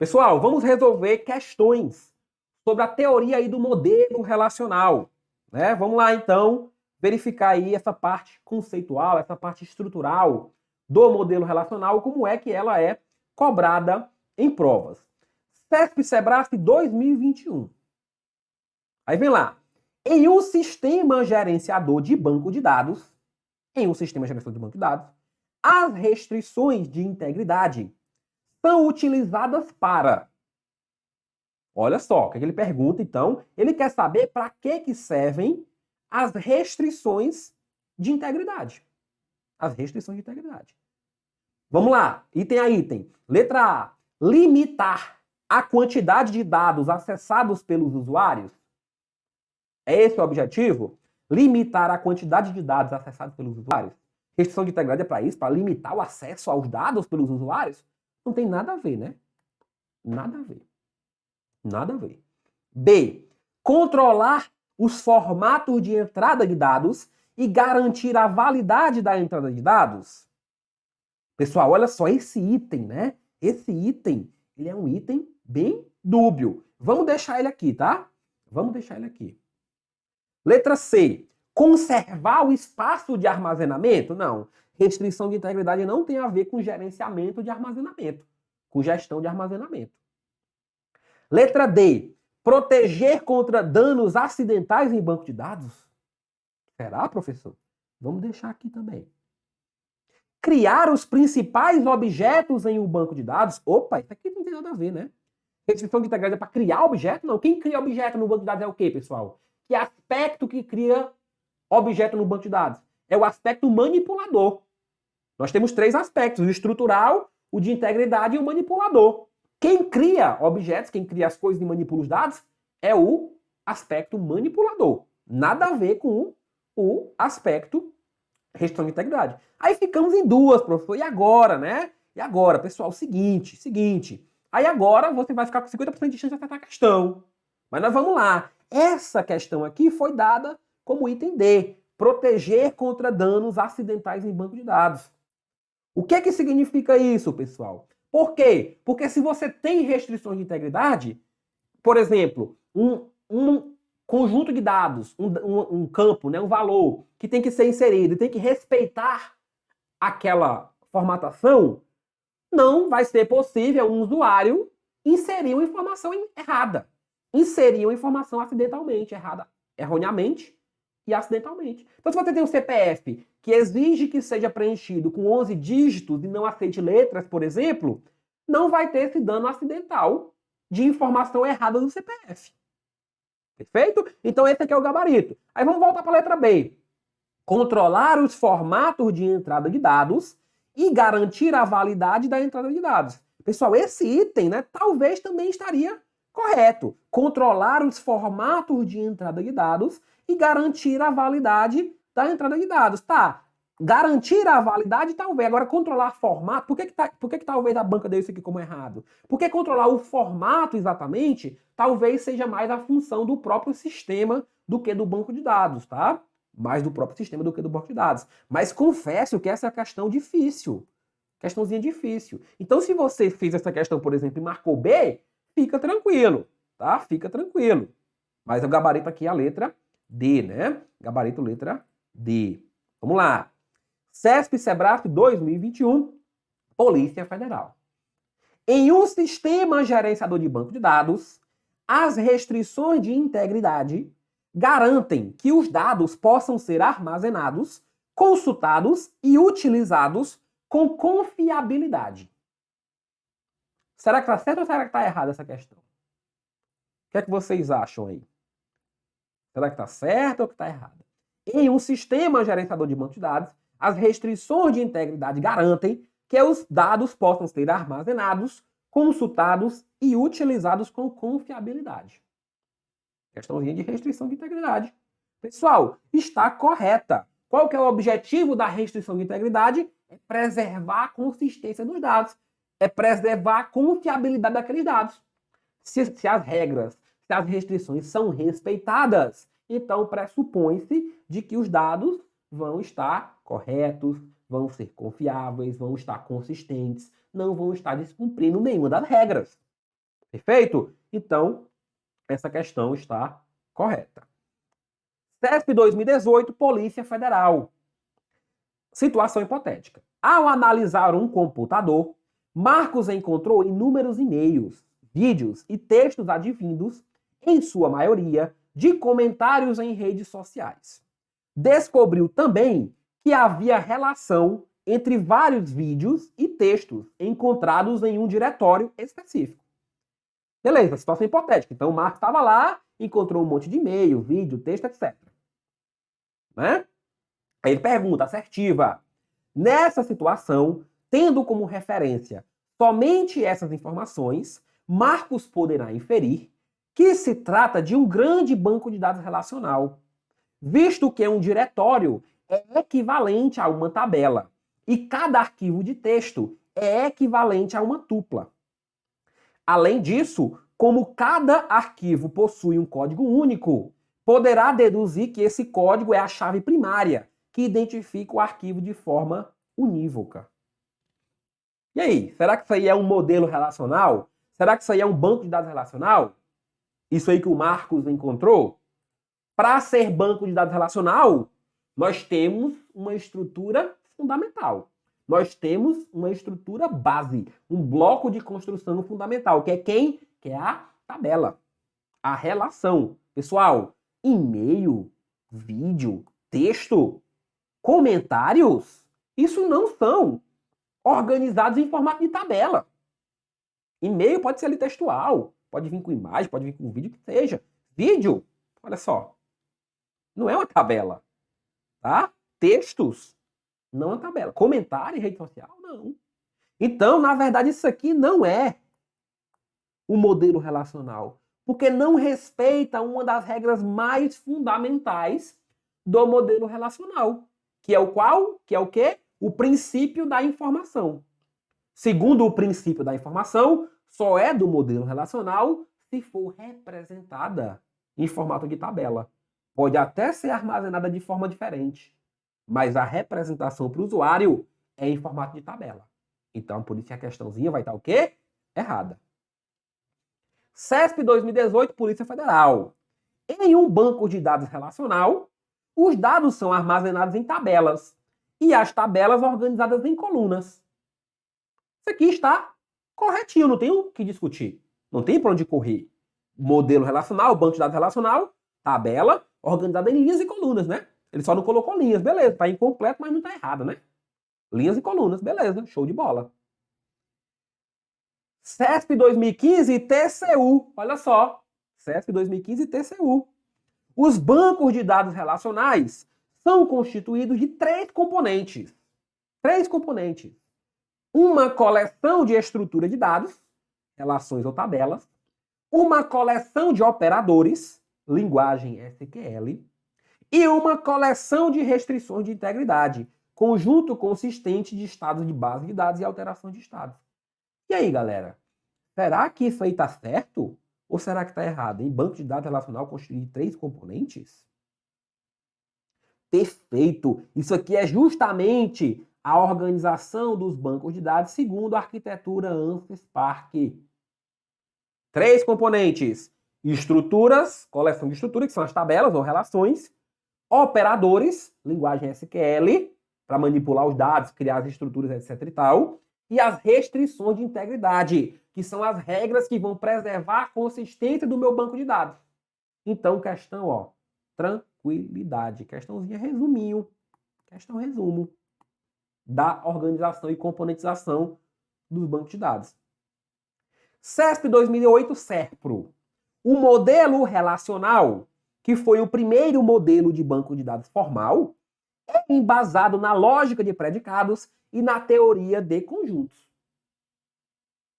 Pessoal, vamos resolver questões sobre a teoria aí do modelo relacional, né? Vamos lá, então, verificar aí essa parte conceitual, essa parte estrutural do modelo relacional, como é que ela é cobrada em provas. CESP-Sebrasp 2021. Aí vem lá. Em um sistema gerenciador de banco de dados, as restrições de integridade são utilizadas para... Olha só, o que ele pergunta, então. Ele quer saber para que servem as restrições de integridade. As restrições de integridade. Vamos lá, item a item. Letra A. Limitar a quantidade de dados acessados pelos usuários. É esse o objetivo? Limitar a quantidade de dados acessados pelos usuários. Restrição de integridade é para isso? Para limitar o acesso aos dados pelos usuários? Não tem nada a ver, né? Nada a ver. Nada a ver. B. Controlar os formatos de entrada de dados e garantir a validade da entrada de dados. Pessoal, olha só, esse item, né? Esse item, ele é um item bem dúbio. Vamos deixar ele aqui, tá? Vamos deixar ele aqui. Letra C. Conservar o espaço de armazenamento? Não. Restrição de integridade não tem a ver com gerenciamento de armazenamento, com gestão de armazenamento. Letra D. Proteger contra danos acidentais em banco de dados? Será, professor? Vamos deixar aqui também. Criar os principais objetos em um banco de dados? Opa, isso aqui não tem nada a ver, né? Restrição de integridade é para criar objeto? Não. Quem cria objeto no banco de dados é o quê, pessoal? Que aspecto que cria objeto no banco de dados? É o aspecto manipulador. Nós temos três aspectos: o estrutural, o de integridade e o manipulador. Quem cria objetos, quem cria as coisas e manipula os dados, é o aspecto manipulador. Nada a ver com o aspecto restrição de integridade. Aí ficamos em duas, professor. E agora, né? E agora, pessoal, seguinte. Aí agora você vai ficar com 50% de chance de acertar a questão. Mas nós vamos lá. Essa questão aqui foi dada como item D. Proteger contra danos acidentais em banco de dados. O que significa isso, pessoal? Por quê? Porque se você tem restrições de integridade, por exemplo, um conjunto de dados, um campo, né, um valor que tem que ser inserido e tem que respeitar aquela formatação, não vai ser possível um usuário inserir uma informação errada. Inserir uma informação acidentalmente, erroneamente e acidentalmente. Então, se você tem um CPF que exige que seja preenchido com 11 dígitos e não aceite letras, por exemplo, não vai ter esse dano acidental de informação errada do CPF. Perfeito? Então, esse aqui é o gabarito. Aí vamos voltar para a letra B. Controlar os formatos de entrada de dados e garantir a validade da entrada de dados. Pessoal, esse item, né, talvez também estaria correto. Controlar os formatos de entrada de dados e garantir a validade da entrada de dados. Tá, garantir a validade talvez. Agora, controlar formato, por que talvez a banca deu isso aqui como errado? Porque controlar o formato exatamente talvez seja mais a função do próprio sistema do que do banco de dados, tá? Mais do próprio sistema do que do banco de dados. Mas confesso que essa é a questão difícil. Questãozinha difícil. Então, se você fez essa questão, por exemplo, e marcou B, fica tranquilo, tá? Fica tranquilo. Mas o gabarito aqui é a letra D, né? Gabarito letra D. Vamos lá. CESP-Sebrasp 2021, Polícia Federal. Em um sistema gerenciador de banco de dados, as restrições de integridade garantem que os dados possam ser armazenados, consultados e utilizados com confiabilidade. Será que está certo ou será que está errada essa questão? O que é que vocês acham aí? Será que está certo ou que está errado? Em um sistema gerenciador de banco de dados, as restrições de integridade garantem que os dados possam ser armazenados, consultados e utilizados com confiabilidade. Questãozinha de restrição de integridade. Pessoal, está correta. Qual que é o objetivo da restrição de integridade? É preservar a consistência dos dados. É preservar a confiabilidade daqueles dados. Se as regras, se as restrições são respeitadas, então pressupõe-se de que os dados vão estar corretos, vão ser confiáveis, vão estar consistentes, não vão estar descumprindo nenhuma das regras. Perfeito? Então, essa questão está correta. CESP 2018, Polícia Federal. Situação hipotética. Ao analisar um computador, Marcos encontrou inúmeros e-mails, vídeos e textos advindos, em sua maioria, de comentários em redes sociais. Descobriu também que havia relação entre vários vídeos e textos encontrados em um diretório específico. Beleza, situação hipotética. Então, o Marcos estava lá, encontrou um monte de e-mail, vídeo, texto, etc. Né? Aí ele pergunta, assertiva. Nessa situação, tendo como referência somente essas informações, Marcos poderá inferir que se trata de um grande banco de dados relacional, visto que um diretório é equivalente a uma tabela e cada arquivo de texto é equivalente a uma tupla. Além disso, como cada arquivo possui um código único, poderá deduzir que esse código é a chave primária, que identifica o arquivo de forma unívoca. E aí, será que isso aí é um modelo relacional? Será que isso aí é um banco de dados relacional? Isso aí que o Marcos encontrou? Para ser banco de dados relacional, nós temos uma estrutura fundamental. Nós temos uma estrutura base, um bloco de construção fundamental, que é quem? Que é a tabela, a relação. Pessoal, e-mail, vídeo, texto, comentários, isso não são organizados em formato de tabela. E-mail pode ser ali textual, pode vir com imagem, pode vir com vídeo, que seja. Vídeo, olha só, não é uma tabela, tá? Textos, não é uma tabela. Comentário em rede social, não. Então, na verdade, isso aqui não é um modelo relacional, porque não respeita uma das regras mais fundamentais do modelo relacional, que é o qual? Que é o quê? O princípio da informação. Segundo o princípio da informação, só é do modelo relacional se for representada em formato de tabela. Pode até ser armazenada de forma diferente, mas a representação para o usuário é em formato de tabela. Então, por isso que a questãozinha vai estar o quê? Errada. CESP 2018, Polícia Federal. Em um banco de dados relacional, os dados são armazenados em tabelas e as tabelas organizadas em colunas. Isso aqui está corretinho, não tem o que discutir. Não tem para onde correr. Modelo relacional, banco de dados relacional, tabela organizada em linhas e colunas, né? Ele só não colocou linhas, beleza, está incompleto, mas não está errado, né? Linhas e colunas, beleza, show de bola. CESP 2015 e TCU, olha só. CESP 2015 e TCU. Os bancos de dados relacionais são constituídos de três componentes. Três componentes. Uma coleção de estrutura de dados, relações ou tabelas. Uma coleção de operadores, linguagem SQL. E uma coleção de restrições de integridade, conjunto consistente de estados de base de dados e alteração de estados. E aí, galera? Será que isso aí está certo? Ou será que está errado? Em banco de dados relacional construir três componentes? Perfeito! Isso aqui é justamente a organização dos bancos de dados segundo a arquitetura ANSYS Spark. Três componentes. Estruturas, coleção de estruturas, que são as tabelas ou relações. Operadores, linguagem SQL, para manipular os dados, criar as estruturas, etc e tal. E as restrições de integridade, que são as regras que vão preservar a consistência do meu banco de dados. Então, questão, ó, tranquilidade. Questãozinha resuminho. Questão resumo da organização e componentização dos bancos de dados. CESP 2008, SERPRO. O modelo relacional, que foi o primeiro modelo de banco de dados formal, é embasado na lógica de predicados e na teoria de conjuntos.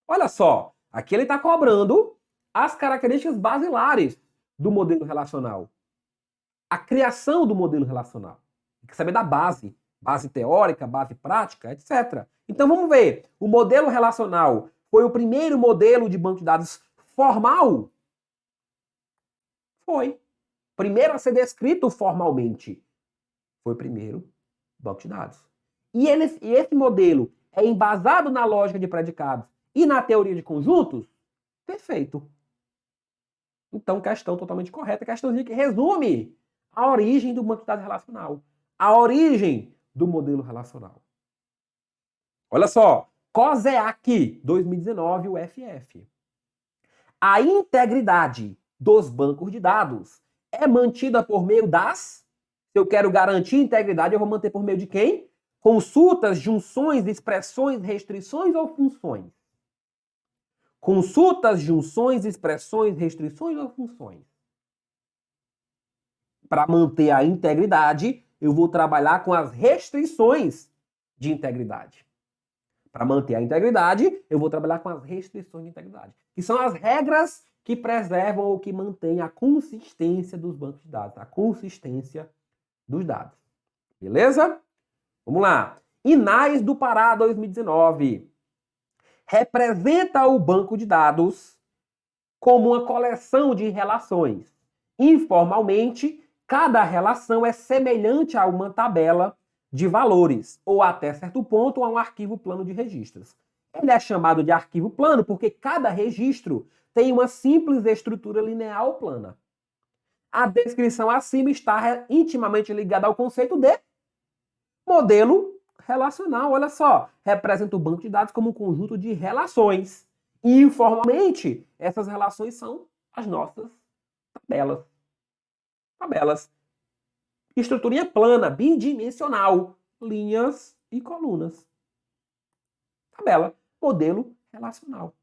Olha só, aqui ele está cobrando as características basilares do modelo relacional. A criação do modelo relacional. Tem que saber da base. Base teórica, base prática, etc. Então vamos ver. O modelo relacional foi o primeiro modelo de banco de dados formal? Foi. Primeiro a ser descrito formalmente. Foi o primeiro banco de dados. E esse modelo é embasado na lógica de predicados e na teoria de conjuntos? Perfeito. Então, questão totalmente correta. Questãozinha que resume a origem do banco de dados relacional. A origem do modelo relacional. Olha só. COSEAC 2019, UFF. A integridade dos bancos de dados é mantida por meio das... Se eu quero garantir integridade, eu vou manter por meio de quem? Consultas, junções, expressões, restrições ou funções? Consultas, junções, expressões, restrições ou funções? Para manter a integridade, eu vou trabalhar com as restrições de integridade. Para manter a integridade, eu vou trabalhar com as restrições de integridade, que são as regras que preservam ou que mantêm a consistência dos bancos de dados, a consistência dos dados. Beleza? Vamos lá. INAS do Pará 2019 representa o banco de dados como uma coleção de relações. Informalmente, cada relação é semelhante a uma tabela de valores, ou até certo ponto a um arquivo plano de registros. Ele é chamado de arquivo plano porque cada registro tem uma simples estrutura linear ou plana. A descrição acima está intimamente ligada ao conceito de modelo relacional. Olha só, representa o banco de dados como um conjunto de relações. E, informalmente, essas relações são as nossas tabelas. Tabelas. Estruturinha plana, bidimensional, linhas e colunas. Tabela, modelo relacional.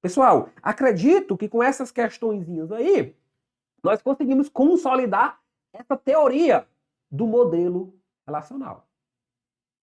Pessoal, acredito que com essas questõezinhas aí, nós conseguimos consolidar essa teoria do modelo relacional.